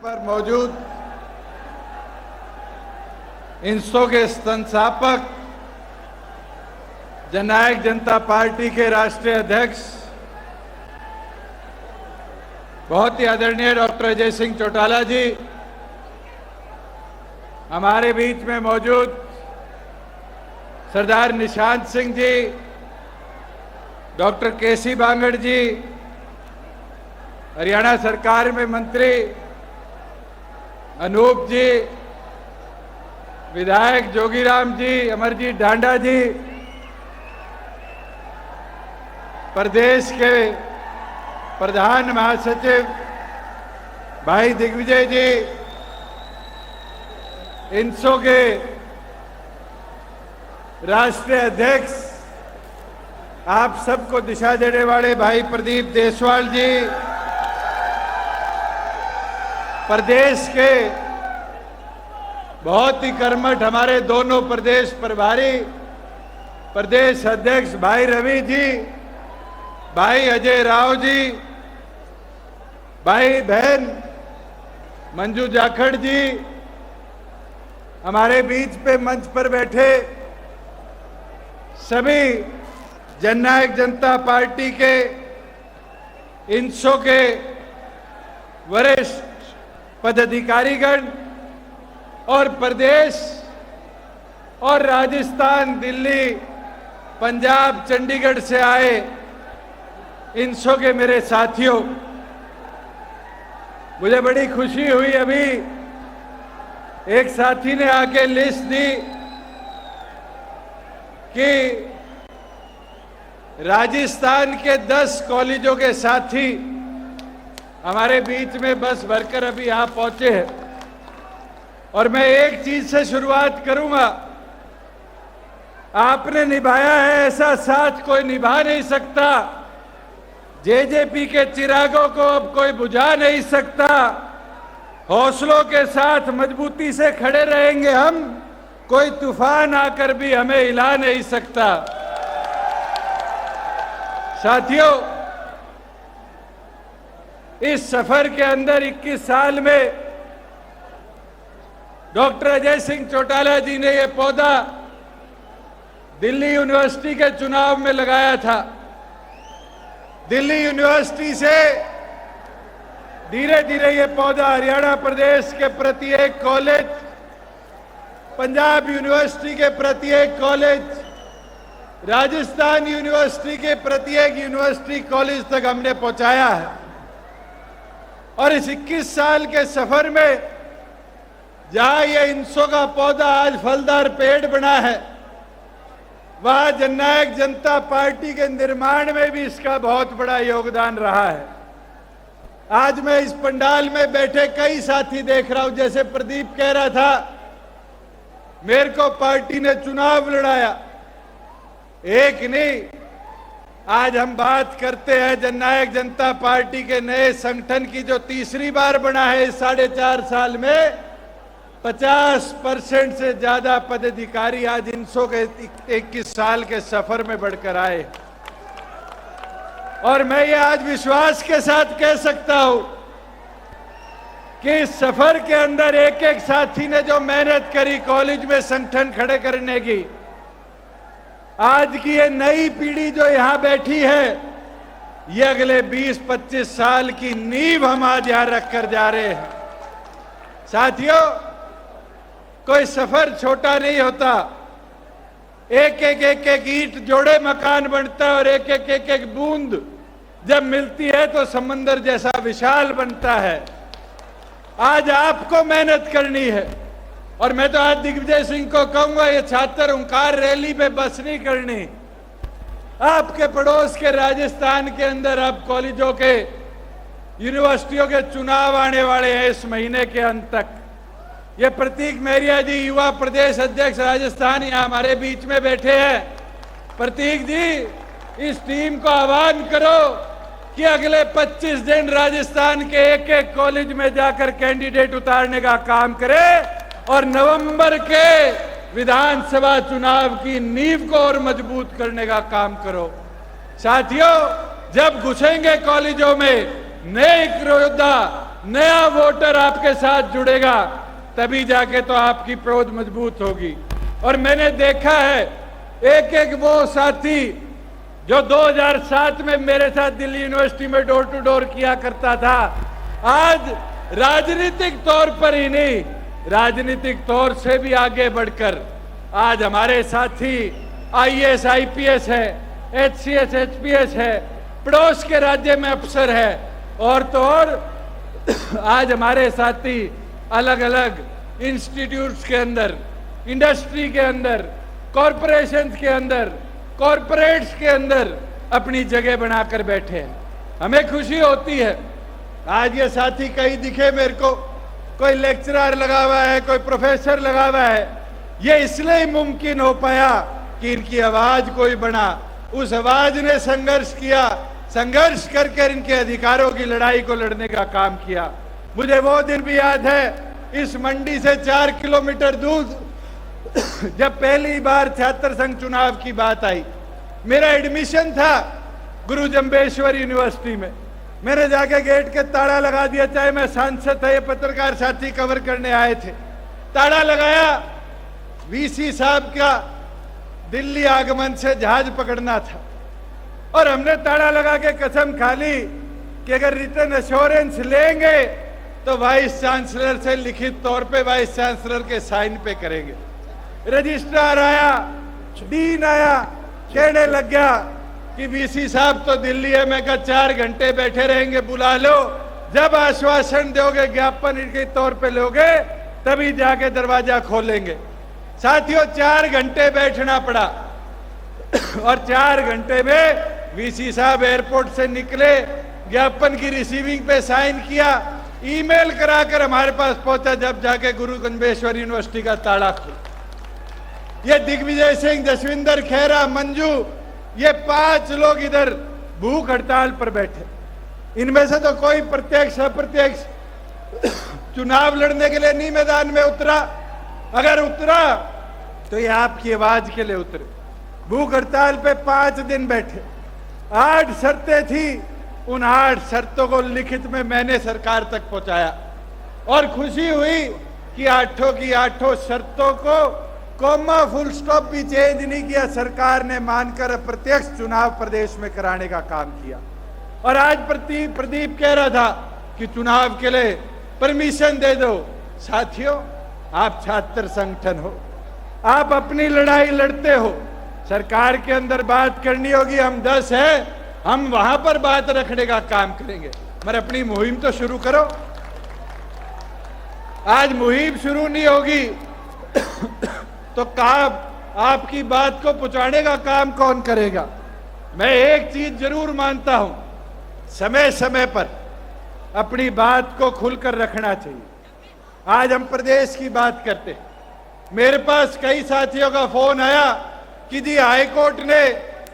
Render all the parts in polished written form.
पर मौजूद इंसो के संस्थापक जननायक जनता पार्टी के राष्ट्रीय अध्यक्ष बहुत ही आदरणीय डॉक्टर अजय सिंह चौटाला जी, हमारे बीच में मौजूद सरदार निशांत सिंह जी, डॉक्टर केसी बांगड़ जी, हरियाणा सरकार में मंत्री अनूप जी, विधायक जोगीराम जी, अमरजीत ढांडा जी, प्रदेश के प्रधान महासचिव भाई दिग्विजय जी, इंसो के राष्ट्रीय अध्यक्ष आप सबको दिशा देने वाले भाई प्रदीप देसवाल जी, प्रदेश के बहुत ही कर्मठ हमारे दोनों प्रदेश प्रभारी प्रदेश अध्यक्ष भाई रवि जी, भाई अजय राव जी, भाई बहन मंजू जाखड़ जी, हमारे बीच पे मंच पर बैठे सभी जननायक जनता पार्टी के इंसो के वरिष्ठ पदाधिकारीगण और प्रदेश और राजस्थान, दिल्ली, पंजाब, चंडीगढ़ से आए इंसो के मेरे साथियों, मुझे बड़ी खुशी हुई। अभी एक साथी ने आके लिस्ट दी कि राजस्थान के 10 कॉलेजों के साथी हमारे बीच में बस भरकर अभी यहां पहुंचे हैं और मैं एक चीज से शुरुआत करूंगा। आपने निभाया है ऐसा साथ कोई निभा नहीं सकता। जेजेपी के चिरागों को अब कोई बुझा नहीं सकता। हौसलों के साथ मजबूती से खड़े रहेंगे हम, कोई तूफान आकर भी हमें हिला नहीं सकता। साथियों, इस सफर के अंदर 21 साल में डॉक्टर अजय सिंह चौटाला जी ने यह पौधा दिल्ली यूनिवर्सिटी के चुनाव में लगाया था। दिल्ली यूनिवर्सिटी से धीरे धीरे ये पौधा हरियाणा प्रदेश के प्रत्येक कॉलेज, पंजाब यूनिवर्सिटी के प्रत्येक कॉलेज, राजस्थान यूनिवर्सिटी के प्रत्येक यूनिवर्सिटी कॉलेज तक हमने पहुंचाया है। और इस 21 साल के सफर में जहां ये इंसो का पौधा आज फलदार पेड़ बना है, वहां जननायक जनता पार्टी के निर्माण में भी इसका बहुत बड़ा योगदान रहा है। आज मैं इस पंडाल में बैठे कई साथी देख रहा हूं, जैसे प्रदीप कह रहा था, मेरे को पार्टी ने चुनाव लड़ाया। एक नहीं, आज हम बात करते हैं जननायक जनता पार्टी के नए संगठन की, जो तीसरी बार बना है इस 4.5 साल में। 50% से ज्यादा पदाधिकारी आज इंसो के 21 साल के सफर में बढ़कर आए। और मैं ये आज विश्वास के साथ कह सकता हूं कि इस सफर के अंदर एक एक साथी ने जो मेहनत करी कॉलेज में संगठन खड़े करने की, आज की ये नई पीढ़ी जो यहां बैठी है, ये अगले 20-25 साल की नींव हम आज यहां रखकर जा रहे हैं। साथियों, कोई सफर छोटा नहीं होता। एक एक ईंट जोड़े मकान बनता है और एक बूंद जब मिलती है तो समंदर जैसा विशाल बनता है। आज आपको मेहनत करनी है। और मैं तो आज दिग्विजय सिंह को कहूंगा, ये छात्र ओंकार रैली में बस नहीं करनी। आपके पड़ोस के राजस्थान के अंदर अब कॉलेजों के, यूनिवर्सिटियों के चुनाव आने वाले हैं इस महीने के अंत तक। ये प्रतीक मेहरिया जी, युवा प्रदेश अध्यक्ष राजस्थान, यहां हमारे बीच में बैठे हैं। प्रतीक जी, इस टीम को आह्वान करो कि अगले 25 दिन राजस्थान के एक कॉलेज में जाकर कैंडिडेट उतारने का काम करे और नवंबर के विधानसभा चुनाव की नींव को और मजबूत करने का काम करो। साथियों, जब घुसेंगे कॉलेजों में नए योद्धा, नया वोटर आपके साथ जुड़ेगा, तभी जाके तो आपकी प्रोध मजबूत होगी। और मैंने देखा है एक एक वो साथी जो 2007 में मेरे साथ दिल्ली यूनिवर्सिटी में डोर टू डोर किया करता था, आज राजनीतिक तौर पर ही नहीं, राजनीतिक तौर से भी आगे बढ़कर आज हमारे साथी आईएएस आईपीएस है, एचसीएस एचपीएस है, पड़ोस के राज्य में अफसर है, और तो और आज हमारे साथी अलग अलग इंस्टीट्यूट्स के अंदर, इंडस्ट्री के अंदर, कॉरपोरेशंस के अंदर, कॉरपोरेट्स के अंदर अपनी जगह बनाकर बैठे हैं। हमें खुशी होती है। आज ये साथी कहीं दिखे मेरे को, कोई लेक्चरर लगा हुआ है, कोई प्रोफेसर लगा हुआ है, ये इसलिए मुमकिन हो पाया कि इनकी आवाज कोई बना, उस आवाज ने संघर्ष किया, संघर्ष करके इनके अधिकारों की लड़ाई को लड़ने का काम किया। मुझे वो दिन भी याद है, इस मंडी से 4 किलोमीटर दूर जब पहली बार छात्र संघ चुनाव की बात आई, मेरा एडमिशन था गुरु जम्बेश्वर यूनिवर्सिटी में। मैंने जाके गेट के ताला लगा दिया, चाहे मैं सांसद था, ये पत्रकार साथी कवर करने आए थे, ताला लगाया। वीसी साहब का दिल्ली आगमन से जहाज पकड़ना था और हमने ताला लगा के कसम खा ली कि अगर रिटर्न एश्योरेंस लेंगे तो वाइस चांसलर से लिखित तौर पे वाइस चांसलर के साइन पे करेंगे। रजिस्ट्रार आया, डीन आया, कहने लग गया कि वीसी साहब तो दिल्ली है। मैं कहा 4 घंटे बैठे रहेंगे, बुला लो, जब आश्वासन दोगे, ज्ञापन के तौर पे लोगे, तभी जाके दरवाजा खोलेंगे। साथियों 4 घंटे बैठना पड़ा और 4 घंटे में वीसी साहब एयरपोर्ट से निकले, ज्ञापन की रिसीविंग पे साइन किया, ईमेल कराकर हमारे पास पहुंचा, जब जाके गुरु जम्बेश्वर यूनिवर्सिटी का ताला खुला। ये दिग्विजय सिंह, जसविंदर खेरा, मंजू, ये 5 लोग इधर भूख हड़ताल पर बैठे। इनमें से तो कोई प्रत्यक्ष अप्रत्यक्ष चुनाव लड़ने के लिए नहीं मैदान में उतरा, अगर उतरा तो ये आपकी आवाज के लिए उतरे। भूख हड़ताल पे 5 दिन बैठे, 8 शर्तें थी, उन 8 शर्तों को लिखित में मैंने सरकार तक पहुंचाया और खुशी हुई कि 8 की 8 शर्तों को कोमा फुल स्टॉप भी चेंज नहीं किया, सरकार ने मानकर प्रत्यक्ष चुनाव प्रदेश में कराने का काम किया। और आज प्रदीप कह रहा था कि चुनाव के लिए परमिशन दे दो। साथियों, आप छात्र संगठन हो, आप अपनी लड़ाई लड़ते हो, सरकार के अंदर बात करनी होगी, हम 10 हैं, हम वहां पर बात रखने का काम करेंगे, मगर अपनी मुहिम तो शुरू करो। आज मुहिम शुरू नहीं होगी तो आपकी बात को पहुंचाने का काम कौन करेगा? मैं एक चीज जरूर मानता हूं, समय समय पर अपनी बात को खुलकर रखना चाहिए। आज हम प्रदेश की बात करते हैं, मेरे पास कई साथियों का फोन आया कि जी हाई कोर्ट ने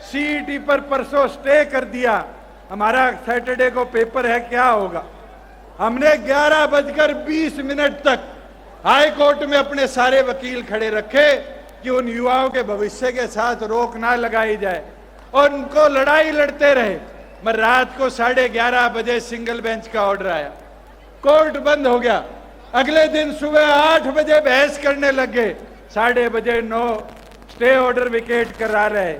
सीईटी पर परसों स्टे कर दिया, हमारा सैटरडे को पेपर है, क्या होगा? हमने 11:20 तक हाई कोर्ट में अपने सारे वकील खड़े रखे कि उन युवाओं के भविष्य के साथ रोक ना लगाई जाए और उनको लड़ाई लड़ते रहे। मगर रात को 11:30 बजे सिंगल बेंच का ऑर्डर आया, कोर्ट बंद हो गया। अगले दिन सुबह 8 बजे बहस करने लगे, 9:30 स्टे ऑर्डर विकेट करा रहे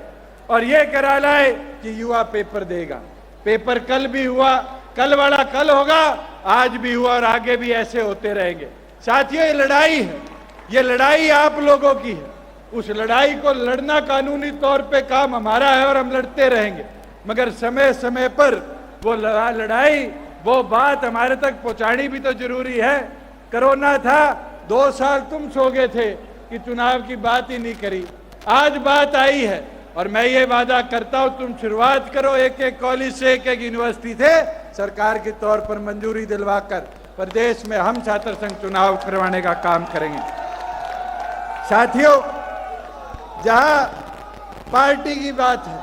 और ये करा लाए कि युवा पेपर देगा। पेपर कल भी हुआ, कल वाला कल होगा, आज भी हुआ और आगे भी ऐसे होते रहेंगे। साथियों, ये लड़ाई है, ये लड़ाई आप लोगों की है। उस लड़ाई को लड़ना कानूनी तौर पे काम हमारा है और हम लड़ते रहेंगे, मगर समय समय पर वो लड़ाई, वो बात हमारे तक पहुंचानी भी तो जरूरी है। कोरोना था, 2 साल तुम सो गए थे कि चुनाव की बात ही नहीं करी, आज बात आई है और मैं ये वादा करता हूं, तुम शुरुआत करो, एक कॉलेज से, एक यूनिवर्सिटी से सरकार के तौर पर मंजूरी दिलवाकर प्रदेश में हम छात्र संघ चुनाव करवाने का काम करेंगे। साथियों, जहां पार्टी की बात है,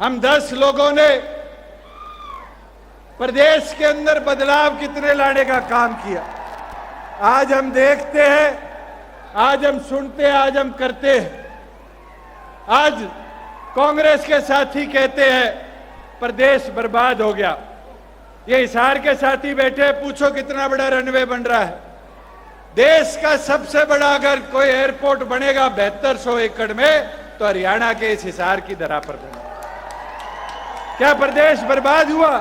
हम 10 लोगों ने प्रदेश के अंदर बदलाव कितने लाने का काम किया। आज हम देखते हैं, आज हम सुनते हैं, आज हम करते हैं। आज कांग्रेस के साथी कहते हैं प्रदेश बर्बाद हो गया। ये हिसार के साथी बैठे, पूछो कितना बड़ा रनवे बन रहा है। देश का सबसे बड़ा अगर कोई एयरपोर्ट बनेगा 7200 एकड़ में, तो हरियाणा के इस हिसार की धरा पर बनेगा। क्या प्रदेश बर्बाद हुआ?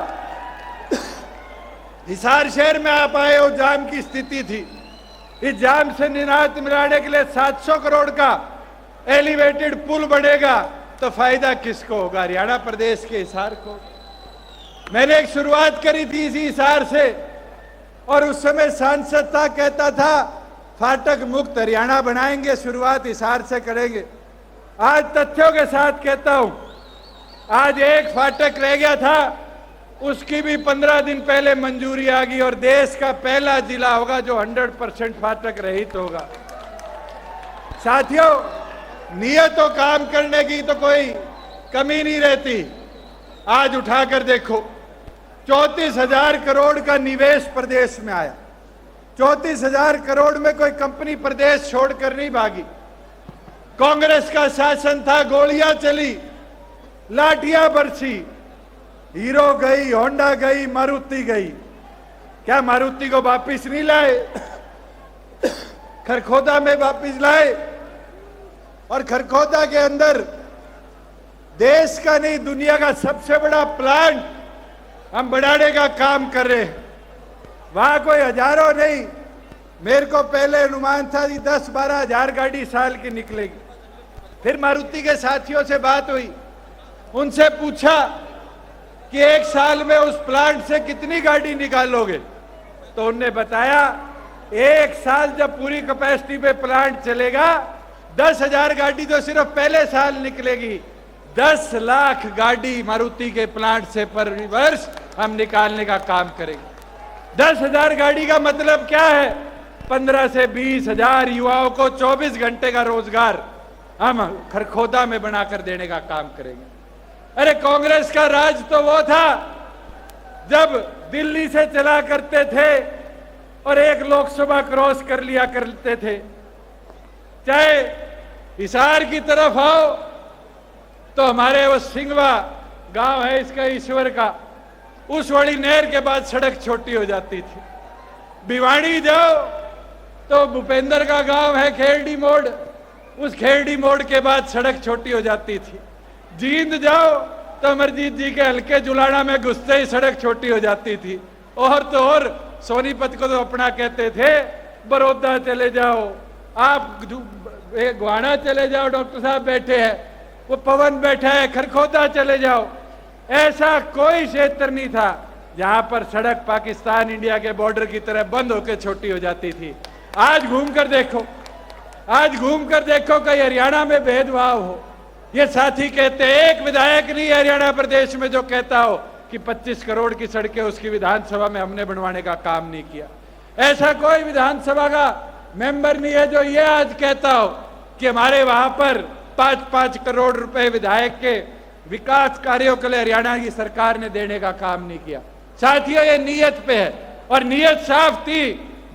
हिसार शहर में आप आए हो, जाम की स्थिति थी। इस जाम से निजात मिलाने के लिए 700 करोड़ का एलिवेटेड पुल बनेगा, तो फायदा किसको होगा? हरियाणा प्रदेश के हिसार को। मैंने एक शुरुआत करी थी इसी हिसार से, और उस समय सांसद था, कहता था फाटक मुक्त हरियाणा बनाएंगे, शुरुआत हिसार से करेंगे। आज तथ्यों के साथ कहता हूं, आज एक फाटक रह गया था, उसकी भी 15 दिन पहले मंजूरी आ गई, और देश का पहला जिला होगा जो 100% फाटक रहित होगा। साथियों, नियत और काम करने की तो कोई कमी नहीं रहती। आज उठाकर देखो, 34,000 करोड़ का निवेश प्रदेश में आया। 34,000 करोड़ में कोई कंपनी प्रदेश छोड़कर नहीं भागी। कांग्रेस का शासन था, गोलियां चली, लाठियां बरसी, हीरो गई, होंडा गई, मारुति गई। क्या मारुति को वापिस नहीं लाए? खरखोदा में वापिस लाए, और खरखोदा के अंदर देश का नहीं दुनिया का सबसे बड़ा प्लांट हम बढ़ाने का काम कर रहे हैं। वहां कोई हजारों नहीं, मेरे को पहले अनुमान था कि 10-12 हजार गाड़ी साल की निकलेगी। फिर मारुति के साथियों से बात हुई, उनसे पूछा कि एक साल में उस प्लांट से कितनी गाड़ी निकालोगे? तो उनने बताया, एक साल जब पूरी कैपेसिटी पे प्लांट चलेगा, 10,000 गाड़ी तो सिर्फ पहले साल निकलेगी। 10 लाख गाड़ी मारुति के प्लांट से पर वर्ष हम निकालने का काम करेंगे। 10,000 गाड़ी का मतलब क्या है? 15 से 20 हजार युवाओं को 24 घंटे का रोजगार हम खरखोदा में बनाकर देने का काम करेंगे। अरे कांग्रेस का राज तो वो था जब दिल्ली से चला करते थे और एक लोकसभा क्रॉस कर लिया करते थे। चाहे हिसार की तरफ आओ तो हमारे वो सिंगवा गांव है इसका, ईश्वर का, उस वाली नहर के बाद सड़क छोटी हो जाती थी। भिवाड़ी जाओ तो भूपेंद्र का गांव है खेरडी मोड़, उस खेरडी मोड़ के बाद सड़क छोटी हो जाती थी। जींद जाओ तो अमरजीत जी के हल्के जुलाना में घुसते ही सड़क छोटी हो जाती थी। और तो और सोनीपत को तो अपना कहते थे। बड़ौदा चले जाओ, आप गुहाना चले जाओ, डॉक्टर साहब बैठे हैं, वो पवन बैठा है, खरखोदा चले जाओ, ऐसा कोई क्षेत्र नहीं था जहां पर सड़क पाकिस्तान इंडिया के बॉर्डर की तरह बंद होकर छोटी हो जाती थी। आज घूमकर देखो, आज घूमकर देखो कहीं हरियाणा में भेदभाव हो। ये साथी कहते हैं, एक विधायक नहीं हरियाणा प्रदेश में जो कहता हो कि 25 करोड़ की सड़कें उसकी विधानसभा में हमने बनवाने का काम नहीं किया। ऐसा कोई विधानसभा का मेंबर नहीं है जो ये आज कहता हो कि हमारे वहां पर 5-5 करोड़ रुपए विधायक के विकास कार्यों के लिए हरियाणा की सरकार ने देने का काम नहीं किया। साथियों, ये नीयत पे है, और नीयत साफ थी।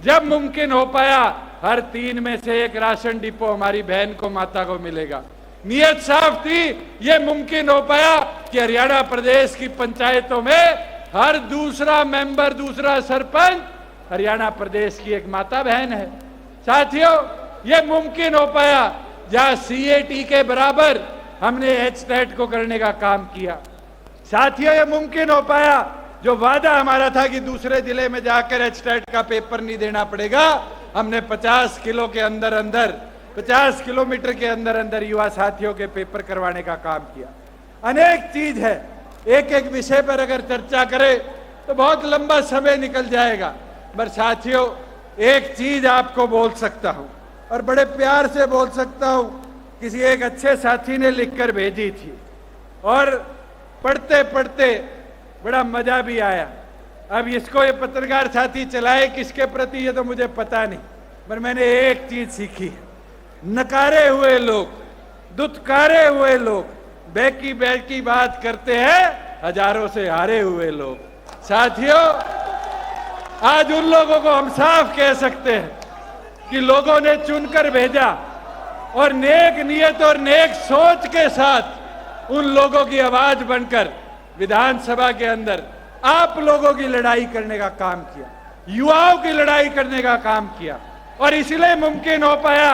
जब मुमकिन हो पाया हर 3 में से 1 राशन डिपो हमारी बहन को, माता को मिलेगा। नीयत साफ थी, ये मुमकिन हो पाया कि हरियाणा प्रदेश की पंचायतों में हर दूसरा मेंबर, दूसरा सरपंच हरियाणा प्रदेश की एक माता बहन है। साथियों, ये मुमकिन हो पाया जहां CAT के बराबर हमने HTET को करने का काम किया। साथियों, ये मुमकिन हो पाया जो वादा हमारा था कि दूसरे जिले में जाकर HTET का पेपर नहीं देना पड़ेगा, हमने 50 किलो के अंदर अंदर 50 किलोमीटर के अंदर अंदर युवा साथियों के पेपर करवाने का काम किया। अनेक चीज है, एक एक विषय पर अगर चर्चा करें तो बहुत लंबा समय निकल जाएगा। पर साथियों, एक चीज आपको बोल सकता हूं और बड़े प्यार से बोल सकता हूं, किसी एक अच्छे साथी ने लिखकर भेजी थी और पढ़ते पढ़ते बड़ा मजा भी आया। अब इसको ये पत्रकार साथी चलाए किसके प्रति ये तो मुझे पता नहीं, पर मैंने एक चीज सीखी, नकारे हुए लोग, दुत्कारे हुए लोग बैकी बैकी बात करते हैं हजारों से हारे हुए लोग। साथियों, आज उन लोगों को हम साफ कह सकते हैं कि लोगों ने चुनकर भेजा और नेक नियत और नेक सोच के साथ उन लोगों की आवाज बनकर विधानसभा के अंदर आप लोगों की लड़ाई करने का काम किया, युवाओं की लड़ाई करने का काम किया, और इसलिए मुमकिन हो पाया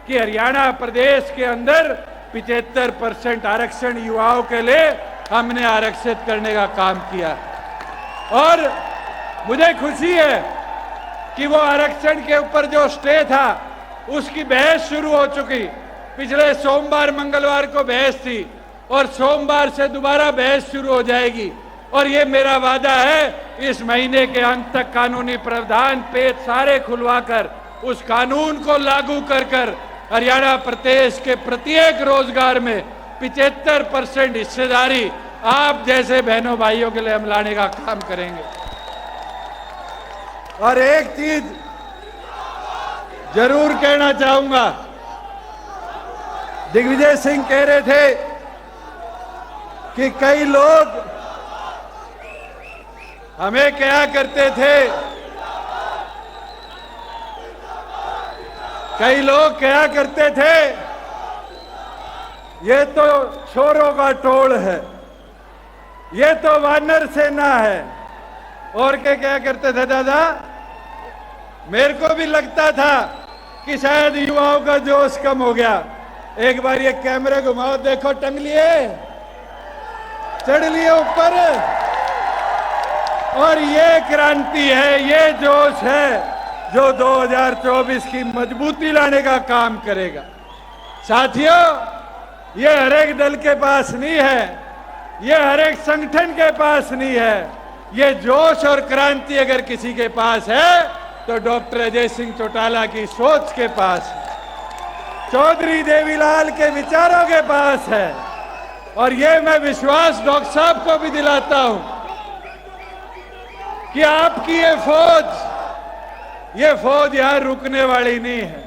कि हरियाणा प्रदेश के अंदर 75% आरक्षण युवाओं के लिए हमने आरक्षित करने का काम किया। और मुझे खुशी है कि वो आरक्षण के ऊपर जो स्टे था उसकी बहस शुरू हो चुकी। पिछले सोमवार मंगलवार को बहस थी और सोमवार से दोबारा बहस शुरू हो जाएगी, और ये मेरा वादा है इस महीने के अंत तक कानूनी प्रावधान पेच सारे खुलवाकर उस कानून को लागू कर हरियाणा प्रदेश के प्रत्येक रोजगार में 75% हिस्सेदारी आप जैसे बहनों भाइयों के लिए हम लाने का काम करेंगे। और एक चीज जरूर कहना चाहूंगा, दिग्विजय सिंह कह रहे थे कि कई लोग हमें क्या करते थे, कई लोग क्या करते थे, ये तो छोरों का टोल है, ये तो वानर सेना है, और क्या करते थे दादा। मेरे को भी लगता था कि शायद युवाओं का जोश कम हो गया। एक बार ये कैमरे घुमाओ, देखो टंग लिए, चढ़ लिए ऊपर, और ये क्रांति है, ये जोश है जो 2024 की मजबूती लाने का काम करेगा। साथियों, ये हर एक दल के पास नहीं है, ये हर एक संगठन के पास नहीं है, ये जोश और क्रांति अगर किसी के पास है तो डॉक्टर अजय सिंह चौटाला की सोच के पास है, चौधरी देवीलाल के विचारों के पास है। और ये मैं विश्वास डॉक्टर साहब को भी दिलाता हूं कि आपकी ये फौज यहां रुकने वाली नहीं है,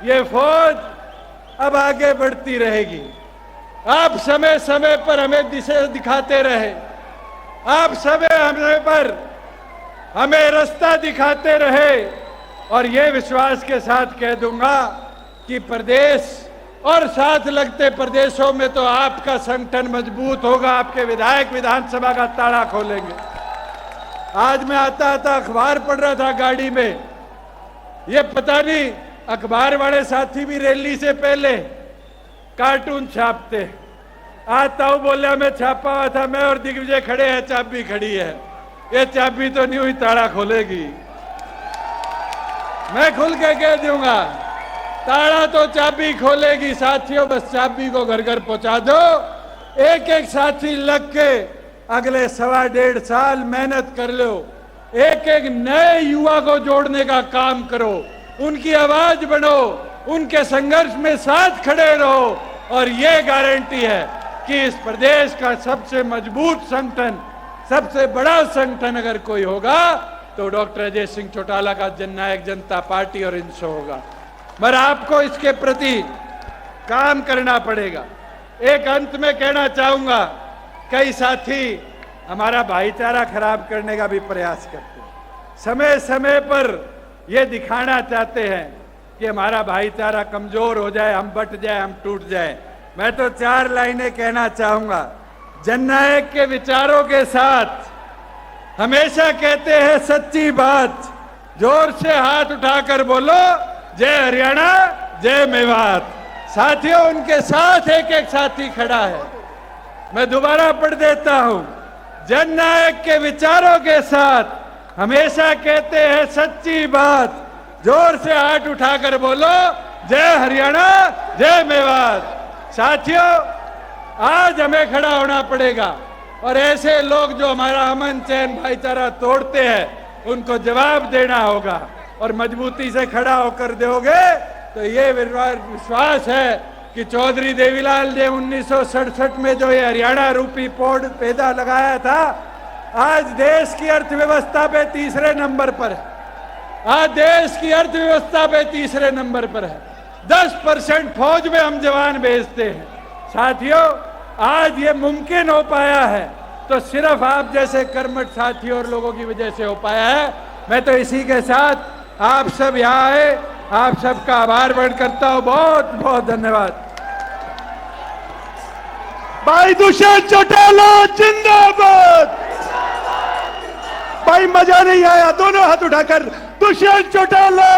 ये फौज अब आगे बढ़ती रहेगी। आप समय समय पर हमें दिशा दिखाते रहे, आप समय समय पर हमें रास्ता दिखाते रहे, और ये विश्वास के साथ कह दूंगा कि प्रदेश और साथ लगते प्रदेशों में तो आपका संगठन मजबूत होगा, आपके विधायक विधानसभा का ताला खोलेंगे। आज मैं आता अखबार पढ़ रहा था गाड़ी में, ये पता नहीं अखबार वाले साथी भी रैली से पहले कार्टून छापते। आता हूं बोला मैं छापा हुआ था, मैं और दिग्विजय खड़े हैं, चाबी खड़ी है, ये चाबी तो नहीं हुई, ताला खोलेगी। मैं खुल के कह दूंगा, ताला तो चाबी खोलेगी। साथियों, बस चाबी को घर घर पहुंचा दो। एक एक साथी लग के अगले 1.5 साल मेहनत कर लो, एक एक नए युवा को जोड़ने का काम करो, उनकी आवाज बनो, उनके संघर्ष में साथ खड़े रहो, और ये गारंटी है कि इस प्रदेश का सबसे मजबूत संगठन, सबसे बड़ा संगठन अगर कोई होगा तो डॉक्टर अजय सिंह चौटाला का जननायक जनता पार्टी और इनसे होगा। मगर आपको इसके प्रति काम करना पड़ेगा। एक अंत में कहना चाहूंगा, कई साथी हमारा भाईचारा खराब करने का भी प्रयास करते हैं, समय समय पर यह दिखाना चाहते हैं कि हमारा भाईचारा कमजोर हो जाए, हम बट जाए, हम टूट जाए। मैं तो 4 लाइनें कहना चाहूंगा। जननायक के विचारों के साथ हमेशा कहते हैं सच्ची बात, जोर से हाथ उठाकर बोलो जय हरियाणा, जय मेवात। साथियों, उनके साथ एक एक साथी खड़ा है। मैं दोबारा पढ़ देता हूं, जननायक के विचारों के साथ हमेशा कहते हैं सच्ची बात, जोर से हाथ उठाकर बोलो जय हरियाणा, जय मेवात। साथियों, आज हमें खड़ा होना पड़ेगा, और ऐसे लोग जो हमारा अमन चैन भाईचारा तोड़ते हैं उनको जवाब देना होगा, और मजबूती से खड़ा होकर दोगे तो ये विश्वास है कि चौधरी देवीलाल ने 1967 में जो ये हरियाणा रूपी पौध पैदा लगाया था, आज देश की अर्थव्यवस्था पे 3रे नंबर पर है। आज देश की अर्थव्यवस्था पे 3रे नंबर पर है। 10% फौज में हम जवान भेजते हैं। साथियों, आज ये मुमकिन हो पाया है तो सिर्फ आप जैसे कर्मठ साथियों और लोगों की वजह से हो पाया है। मैं तो इसी के साथ आप सब यहाँ आए, आप सबका आभार व्यक्त करता हूँ। बहुत बहुत धन्यवाद। भाई दुष्यंत चौटाला जिंदाबाद। भाई मजा नहीं आया, दोनों हाथ उठाकर दुष्यंत चौटाला